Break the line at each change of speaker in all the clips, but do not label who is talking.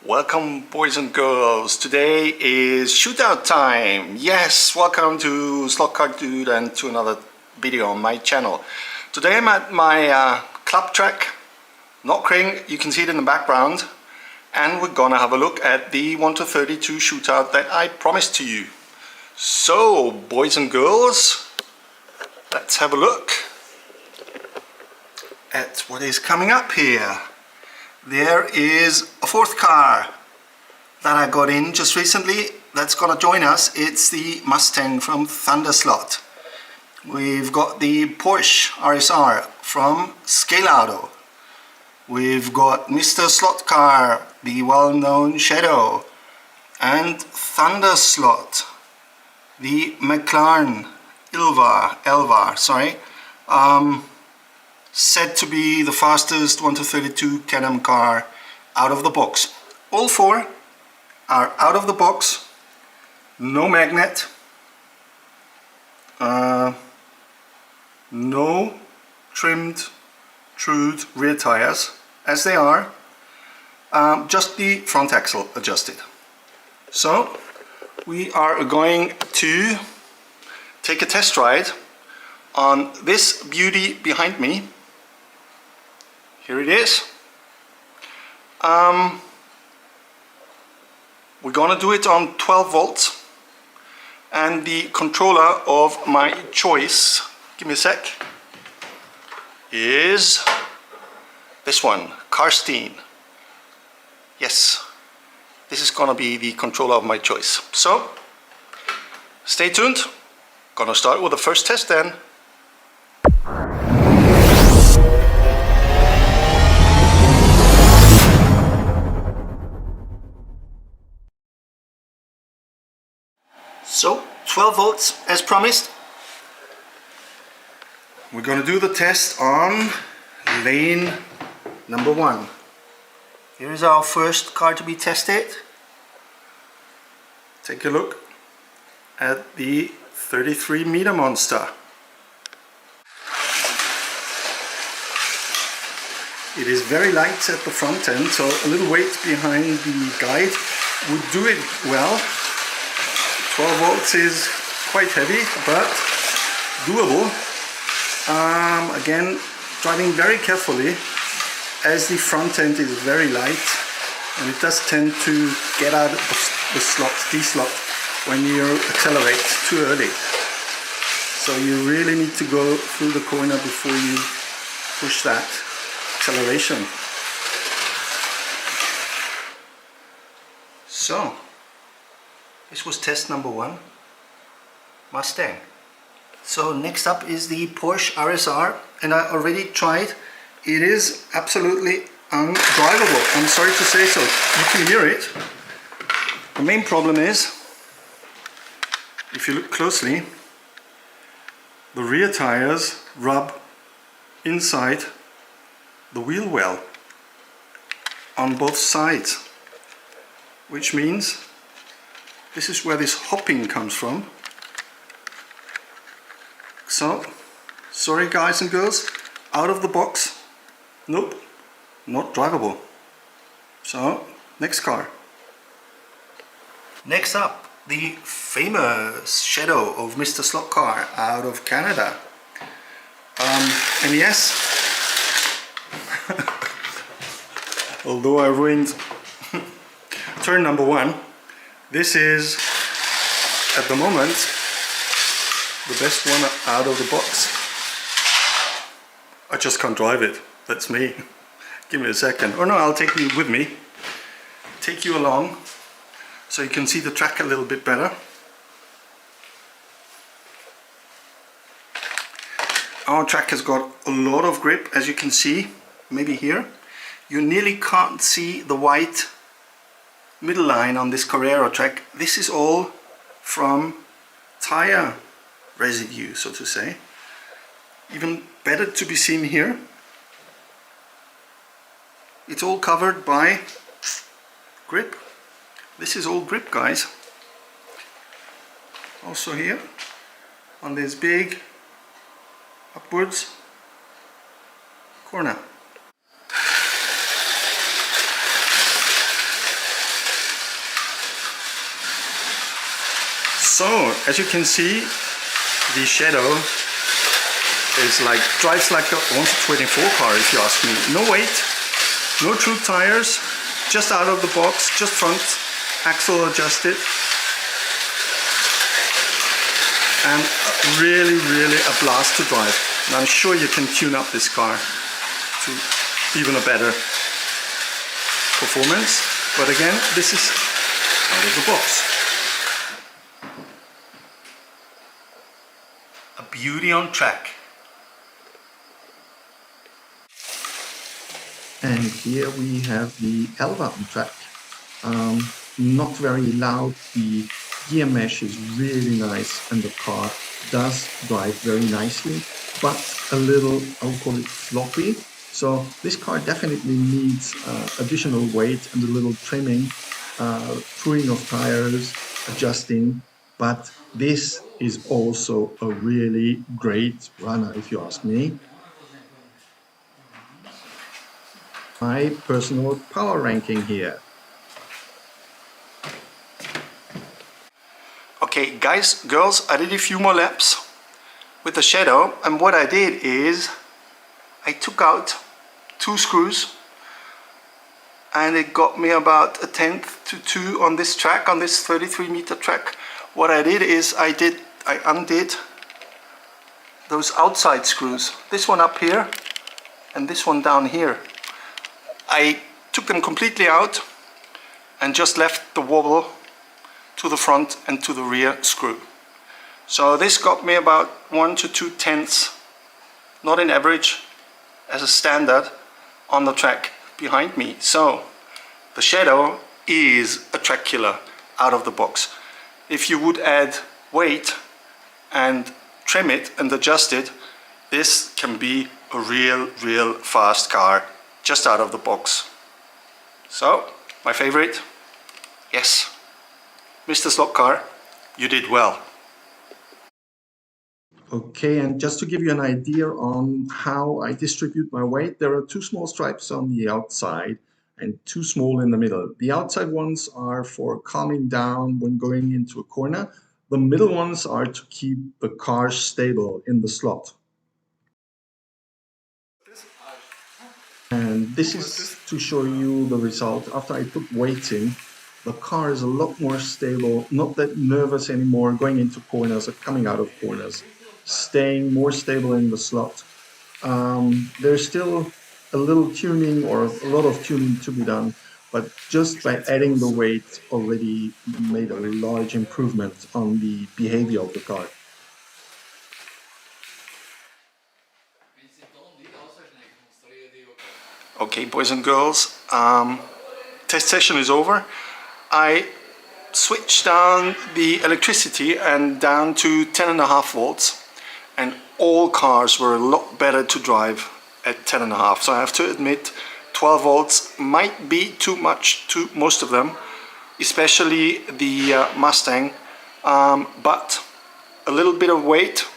Welcome boys and girls, today is shootout time. Yes, welcome to Slotcar Dude and to another video on my channel. Today I'm at my Clubtrack, Nürburgring, you can see it in the background, and we're gonna have a look at the 1-32 shootout that I promised to you. So boys and girls, let's have a look at what is coming up here. There is a fourth car that I got in just recently that's gonna join us. It's the Mustang from Thunderslot. We've got the Porsche RSR from Scale Auto. We've got Mr. Slotcar, the well-known Shadow, and Thunderslot, the McLaren Elva, said to be the fastest 1-32 Can-Am car out of the box. All four are out of the box, no magnet, no trimmed, trued rear tires as they are, just the front axle adjusted. So we are going to take a test ride on this beauty behind me. Here it is. We're gonna do it on 12 volts, and the controller of my choice, give me a sec, is this one, Karstein. Yes, this is gonna be the controller of my choice. So stay tuned. Gonna start with the first test then. So 12 volts as promised. We're going to do the test on lane number 1. Here is our first car to be tested. Take a look at the 33 meter monster. It is very light at the front end, so a little weight behind the guide would do it well. 12 volts is quite heavy, but doable. Again, driving very carefully as the front end is very light, and it does tend to get out of the slot, D-slot, when you accelerate too early. So you really need to go through the corner before you push that acceleration. So this was test number 1, Mustang. So next up is the Porsche RSR, and I already tried. It is absolutely undrivable. I'm sorry to say so. You can hear it. The main problem is, if you look closely, the rear tires rub inside the wheel well on both sides, which means this is where this hopping comes from. So, sorry guys and girls, out of the box, nope, not drivable. So, next car. Next up, the famous Shadow of Mr. Slotcar out of Canada. And yes, although I ruined turn number 1, this is, at the moment, the best one out of the box. I just can't drive it, that's me. Give me a second. Or no, I'll take you with me. Take you along, so you can see the track a little bit better. Our track has got a lot of grip, as you can see, maybe here. You nearly can't see the white middle line on this Carrera track. This is all from tire residue, so to say. Even better to be seen here. It's all covered by grip. This is all grip, guys. Also here on this big upwards corner. So as you can see, the Shadow is like, drives like a 1-24 car if you ask me. No weight, no true tires, just out of the box, just front axle adjusted. And really a blast to drive. And I'm sure you can tune up this car to even a better performance. But again, this is out of the box. A beauty on track.
And here we have the Elva on track. Not very loud, the gear mesh is really nice and the car does drive very nicely, but a little, I'll call it floppy. So this car definitely needs additional weight and a little trimming, pruning of tires, adjusting, but this is also a really great runner if you ask me. My personal power ranking here.
Okay, guys, girls, I did a few more laps with the Shadow, and what I did is I took out 2 screws and it got me about 1/10 to 2 on this track, on this 33-meter track. What I did is I undid those outside screws, this one up here and this one down here. I took them completely out and just left the wobble to the front and to the rear screw. So this got me about 1 to 2/10, not in average, as a standard on the track behind me. So the Shadow is a track killer out of the box. If you would add weight and trim it and adjust it, this can be a real fast car just out of the box. So my favorite, yes, Mr. Slotcar, you did well.
Okay, and just to give you an idea on how I distribute my weight, there are 2 small stripes on the outside and 2 small in the middle. The outside ones are for calming down when going into a corner. The middle ones are to keep the car stable in the slot. And this is to show you the result. After I put weights in, the car is a lot more stable, not that nervous anymore going into corners or coming out of corners, staying more stable in the slot. There's still a little tuning or a lot of tuning to be done, but just by adding the weight already made a large improvement on the behavior of the car.
Okay, boys and girls, test session is over. I switched down the electricity and down to 10.5 volts, and all cars were a lot better to drive at 10.5. So I have to admit, 12 volts might be too much to most of them, especially the Mustang, but a little bit of weight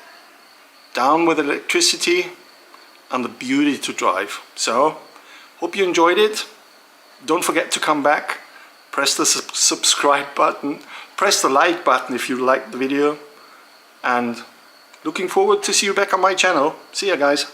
down with electricity and the beauty to drive. So hope you enjoyed it. Don't forget to come back, press the subscribe button, press the like button if you liked the video, and looking forward to see you back on my channel. See ya, guys.